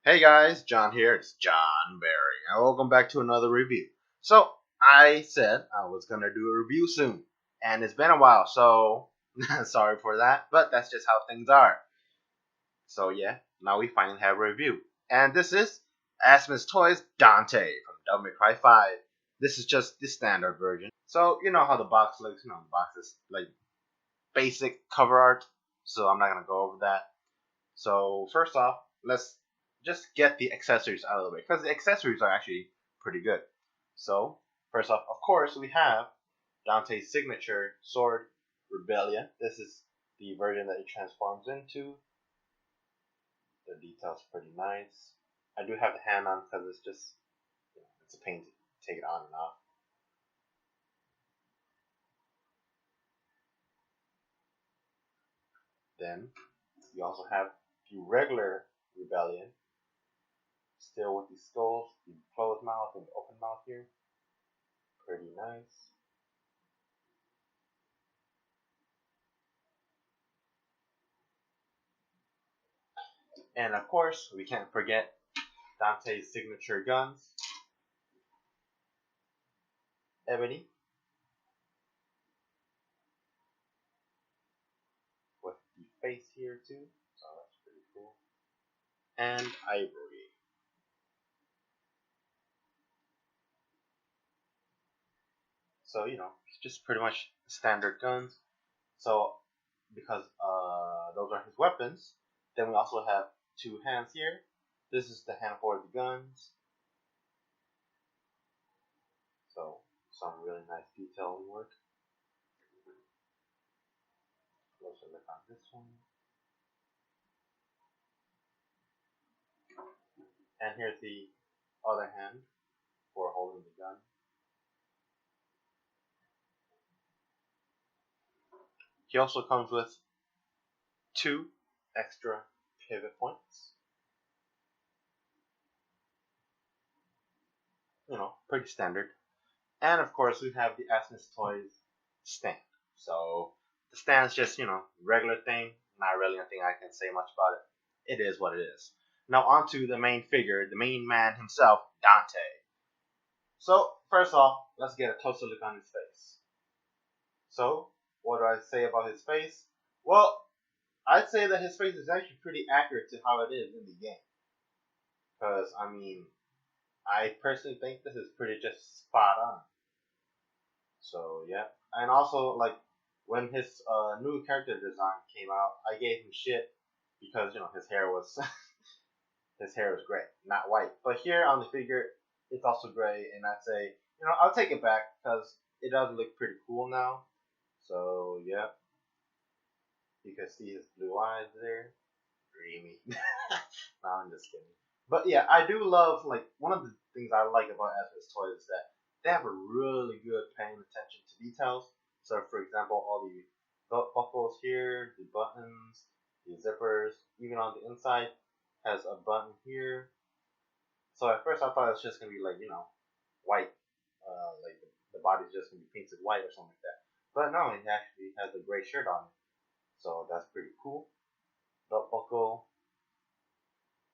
Hey guys, John here. It's John Berry, and welcome back to another review. So, I said I was gonna do a review soon, and it's been a while, so sorry for that, but that's just how things are. So, yeah, now we finally have a review. And this is Asmus Toys Dante from Devil May Cry 5. This is just the standard version. So, you know how the box looks, the box is like basic cover art, so I'm not gonna go over that. So, first off, let's just get the accessories out of the way because the accessories are actually pretty good. So, first off, of course, we have Dante's signature sword, Rebellion. This is the version that he transforms into. The details pretty nice. I do have the hand on because it's just, it's a pain to take it on and off. Then, you also have the regular Rebellion, still with the skulls, the closed mouth and the open mouth here. Pretty nice. And of course, we can't forget Dante's signature guns. Ebony. With the face here too. So that's pretty cool. And Ivory. So, it's just pretty much standard guns. So, because those are his weapons, then we also have two hands here. This is the hand for the guns. So, some really nice detailing work. Closer look on this one. And here's the other hand for holding the gun. He also comes with two extra pivot points. Pretty standard. And of course, we have the Asmus Toys stand. So the stand's just, regular thing. Not really anything I can say much about it. It is what it is. Now on to the main figure, the main man himself, Dante. So first off, let's get a closer look on his face. So what do I say about his face? Well, I'd say that his face is actually pretty accurate to how it is in the game. Because, I personally think this is pretty just spot on. So, yeah. And also, like, when his new character design came out, I gave him shit because, his hair was his hair was gray, not white. But here on the figure, it's also gray, and I'd say, I'll take it back because it does look pretty cool now. So, yeah. You can see his blue eyes there. Dreamy. No, I'm just kidding. But yeah, I do love, like, one of the things I like about Asmus Toys is that they have a really good paying attention to details. So, for example, all the belt buckles here, the buttons, the zippers, even on the inside has a button here. So at first I thought it was just gonna be like, white, like the body's just gonna be painted white or something like that. But no, it actually has a gray shirt on it. So that's pretty cool. Belt buckle,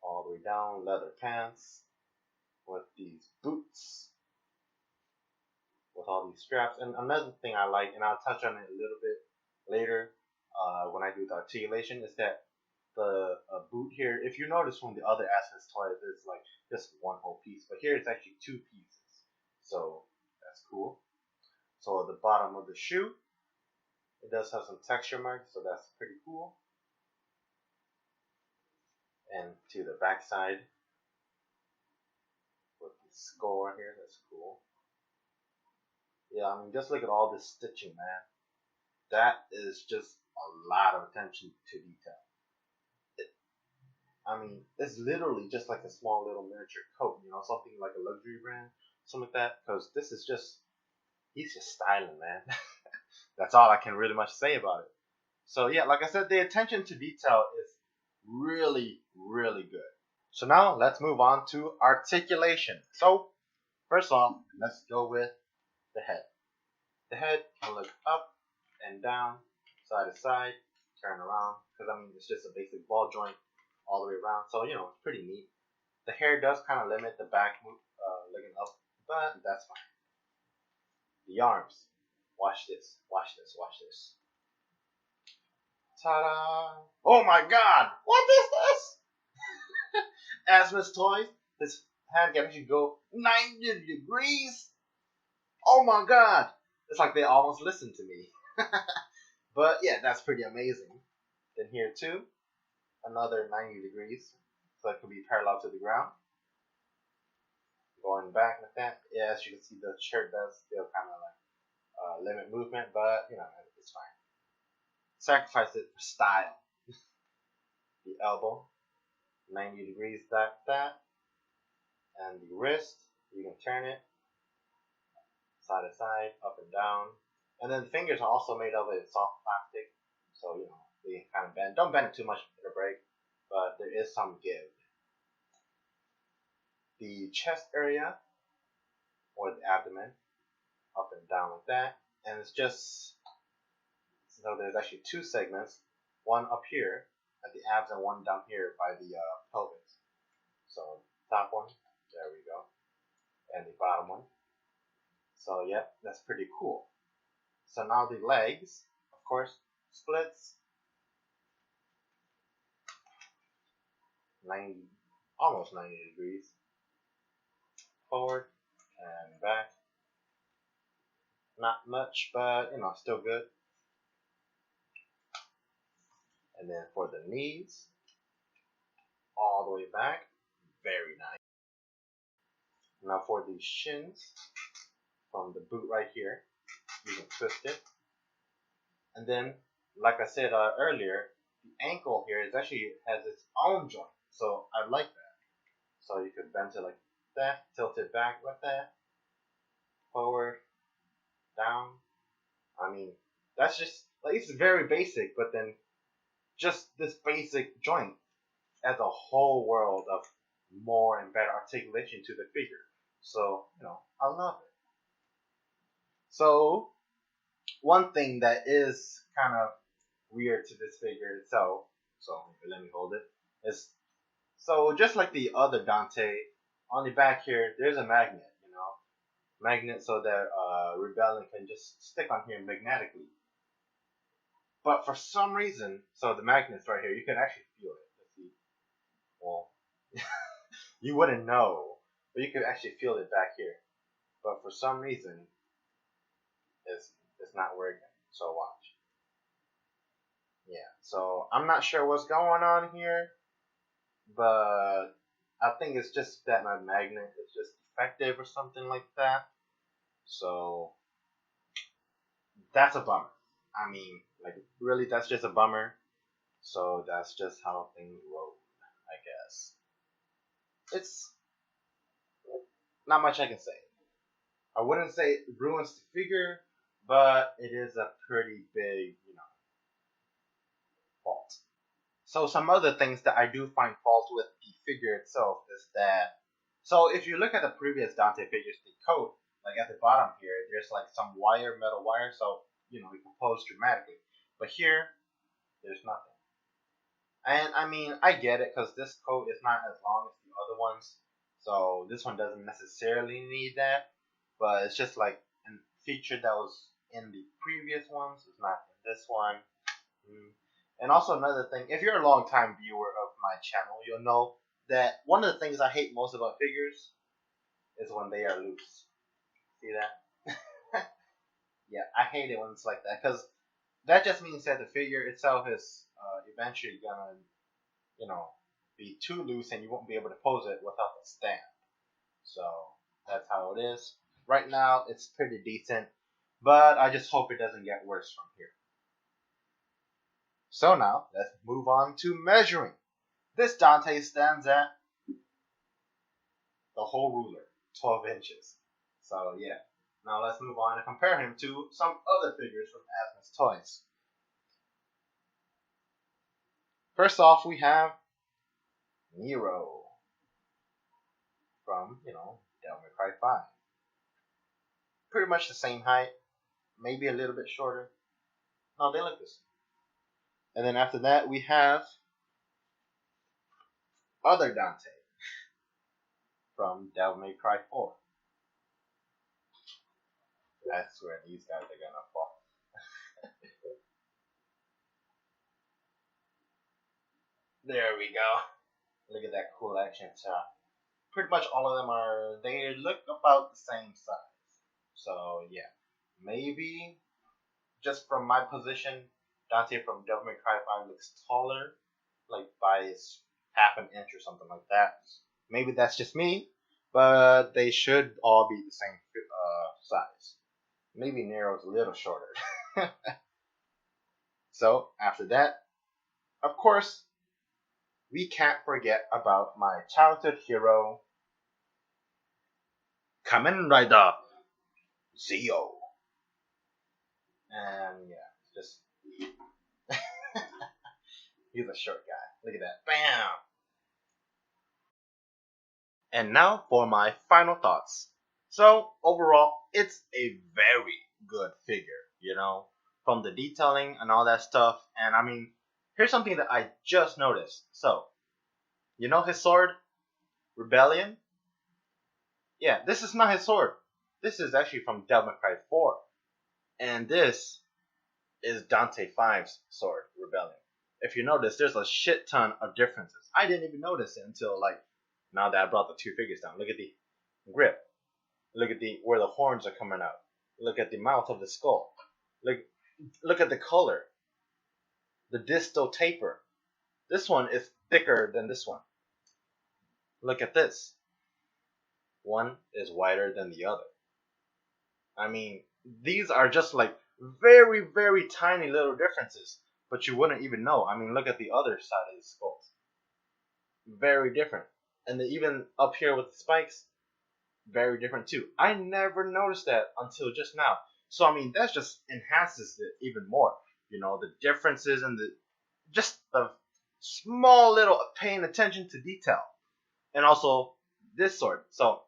all the way down, leather pants with these boots with all these straps. And another thing I like, and I'll touch on it a little bit later when I do the articulation, is that the boot here, if you notice from the other Asmus Toys, it's like just one whole piece, but here it's actually two pieces. So that's cool. So at the bottom of the shoe, it does have some texture marks, so that's pretty cool. And to the back side with the score here, that's cool. Yeah, just look at all this stitching, man. That is just a lot of attention to detail. It's literally just like a small little miniature coat, something like a luxury brand, something like that. Because this is just, he's just styling, man. That's all I can really much say about it. So yeah, like I said, the attention to detail is really, really good. So now let's move on to articulation. So first off, let's go with the head. The head can look up and down, side to side, turn around, because it's just a basic ball joint all the way around. So, it's pretty neat. The hair does kind of limit the back move, looking up, but that's fine. The arms. Watch this. Watch this. Watch this. Ta-da! Oh my God! What is this? Asmus Toys. His hand can actually go 90 degrees. Oh my God! It's like they almost listened to me. But yeah, that's pretty amazing. Then here too, another 90 degrees, so it could be parallel to the ground. Going back like that. Yeah, as you can see, the shirt does still kind of like limit movement, but you know, it's fine. Sacrifice it for style. The elbow, 90 degrees like that. And the wrist, you can turn it side to side, up and down. And then the fingers are also made of a soft plastic, so you know, they kind of bend. Don't bend it too much for the break, but there is some give. The chest area, or the abdomen, up and down like that. And it's just, so there's actually two segments, one up here at the abs and one down here by the pelvis. So top one, there we go, and the bottom one. So yep, that's pretty cool. So now the legs, of course, splits 90, almost 90 degrees, forward and back. Not much, but you know, still good. And then for the knees, all the way back, very nice. Now for the shins, from the boot right here, you can twist it. And then, like I said earlier, the ankle here is actually has its own joint, so I like that. So you could bend it like that, tilt it back like that, forward, down. I mean, that's just like, it's very basic, but then just this basic joint adds a whole world of more and better articulation to the figure. So, you know, I love it. So, one thing that is kind of weird to this figure itself, so let me hold it, is, so just like the other Dante, on the back here, there's a magnet, you know, magnet so that Rebellion can just stick on here magnetically. But for some reason, so the magnet's right here, you can actually feel it. Let's see. Well, you wouldn't know, but you could actually feel it back here. But for some reason, it's not working. So watch. Yeah. So I'm not sure what's going on here, but I think it's just that my magnet is just defective or something like that. So that's a bummer. I mean, like really, that's just a bummer. So that's just how things roll, I guess. It's not much I can say. I wouldn't say it ruins the figure, but it is a pretty big, you know, fault. So some other things that I do find fault with the figure itself is that, so if you look at the previous Dante figures, the coat, like at the bottom here, there's like some wire, metal wire, so you know, it can pose dramatically. But here, there's nothing. And I mean, I get it because this coat is not as long as the other ones, so this one doesn't necessarily need that. But it's just like a feature that was in the previous ones is not in this one. And also another thing, if you're a long time viewer of my channel, you'll know that one of the things I hate most about figures is when they are loose. See that? Yeah, I hate it when it's like that because that just means that the figure itself is eventually gonna, you know, be too loose and you won't be able to pose it without the stand. So that's how it is. Right now, it's pretty decent, but I just hope it doesn't get worse from here. So now, let's move on to measuring. This Dante stands at the whole ruler, 12 inches. So yeah, now let's move on and compare him to some other figures from Asmus Toys. First off, we have Nero from, you know, Devil May Cry 5. Pretty much the same height, maybe a little bit shorter. No, they look the same. And then after that, we have other Dante. from Devil May Cry 4. I swear these guys are gonna fall. There we go. Look at that cool action shot. Pretty much all of them they look about the same size. So yeah, maybe just from my position, Dante from Devil May Cry 5 looks taller, like by half an inch or something like that. Maybe that's just me, but they should all be the same size. Maybe Nero's a little shorter. So after that, of course, we can't forget about my childhood hero, Kamen Rider Zio. And yeah, just he's a short guy. Look at that. Bam! And now for my final thoughts. So overall, it's a very good figure, from the detailing and all that stuff. And I mean, here's something that I just noticed. So, his sword, Rebellion? Yeah, this is not his sword. This is actually from Devil May Cry 4. And this is Dante 5's sword, Rebellion. If you notice, there's a shit ton of differences. I didn't even notice it until now that I brought the two figures down. Look at the grip. Look at where the horns are coming out. Look at the mouth of the skull. Look at the color. The distal taper. This one is thicker than this one. Look at this. One is wider than the other. I mean, these are just very, very tiny little differences, but you wouldn't even know. I mean, look at the other side of the skulls. Very different. And then even up here with the spikes, very different too. I never noticed that until just now. So I mean, that just enhances it even more. The differences and just the small little paying attention to detail. And also this sword. So,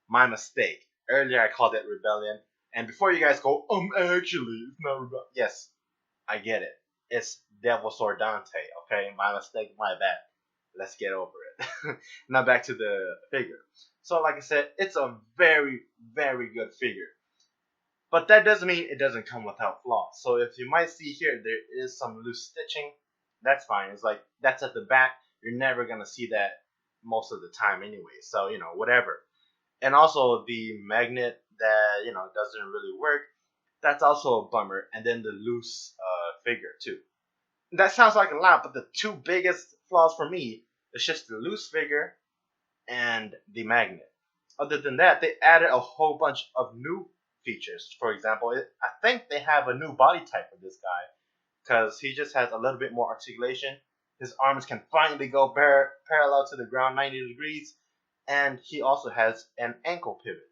my mistake. Earlier I called it Rebellion. And before you guys go, actually, it's not Rebellion. Yes, I get it. It's Devil Sword Dante. Okay, my mistake, my bad. Let's get over it. Now back to the figure. So like I said, it's a very, very good figure. But that doesn't mean it doesn't come without flaws. So if you might see here, there is some loose stitching. That's fine. It's that's at the back. You're never going to see that most of the time anyway. So, whatever. And also the magnet that, doesn't really work. That's also a bummer. And then the loose figure too. That sounds like a lot, but the two biggest flaws for me is just the loose figure and the magnet. Other than that, they added a whole bunch of new features. For example, I think they have a new body type for this guy because he just has a little bit more articulation. His arms can finally go parallel to the ground 90 degrees, and he also has an ankle pivot,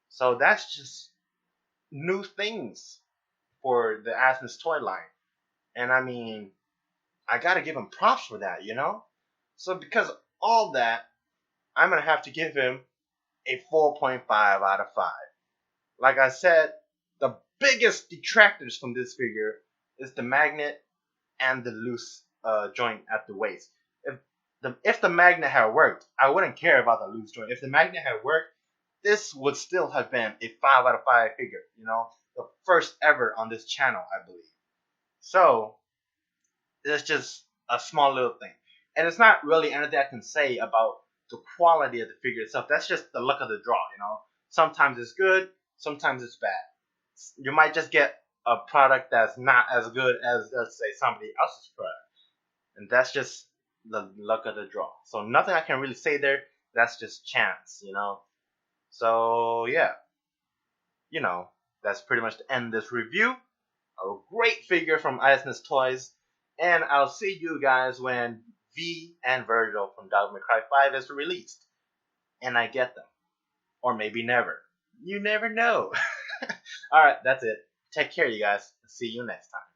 So that's just new things for the Asmus toy line. And I mean, I gotta give him props for that. So because of all that, I'm gonna have to give him a 4.5 out of 5. Like I said, the biggest detractors from this figure is the magnet and the loose joint at the waist. If the magnet had worked, I wouldn't care about the loose joint. If the magnet had worked, this would still have been a 5 out of 5 figure. The first ever on this channel, I believe. So it's just a small little thing, and it's not really anything I can say about the quality of the figure itself. That's just the luck of the draw. Sometimes it's good, sometimes it's bad. You might just get a product that's not as good as, let's say, somebody else's product, and that's just the luck of the draw. So nothing I can really say there. That's just chance. So yeah, that's pretty much the end of this review. A great figure from Asmus Toys, and I'll see you guys when V and Virgil from Devil May Cry 5 is released, and I get them, or maybe never. You never know. All right, that's it. Take care, you guys. See you next time.